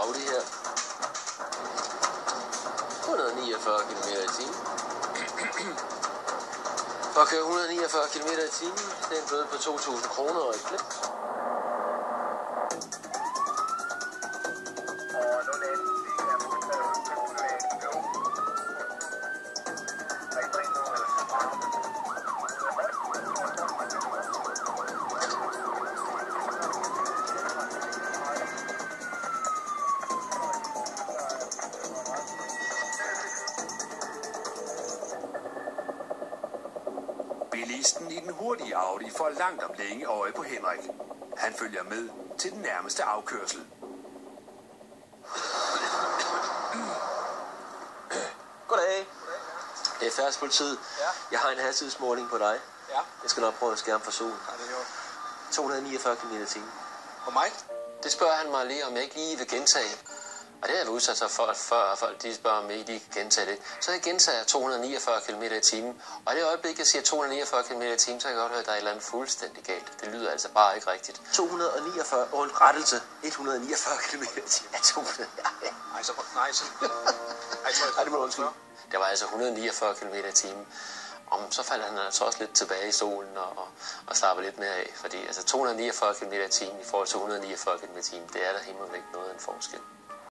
Audi her. 149 km/t. For at køre 149 km/t, det er en bøde på 2.000 kroner og et klip. Bilisten i den hurtige Audi får langt om længe øje på Henrik. Han følger med til den nærmeste afkørsel. Goddag. Det er Færdselspolitiet. Ja. Jeg har en hastighedsmåling på dig. Ja. Jeg skal nok prøve at skærme for solen. Ja, det er jo. 249 km/t. På mig? Det spørger han mig lige, om jeg ikke lige vil gentage. Og det har jeg udsat sig for før, folk de spørger, om jeg ikke lige kan gentage det. Så jeg gentager 249 km/t. Og i det øjeblik, jeg siger 249 km/t, så kan jeg godt høre, at der er et eller andet fuldstændig galt. Det lyder altså bare ikke rigtigt. 249, og en rettelse. 149 km/t. Ja, 200. Nej, så... Nej, det må du undskylde. Det var altså 149 km/t. Så falder han altså også lidt tilbage i solen og slapper lidt mere af. Fordi altså 249 km/t i forhold til 149 km/t, det er der himmelvæk noget af en forskel.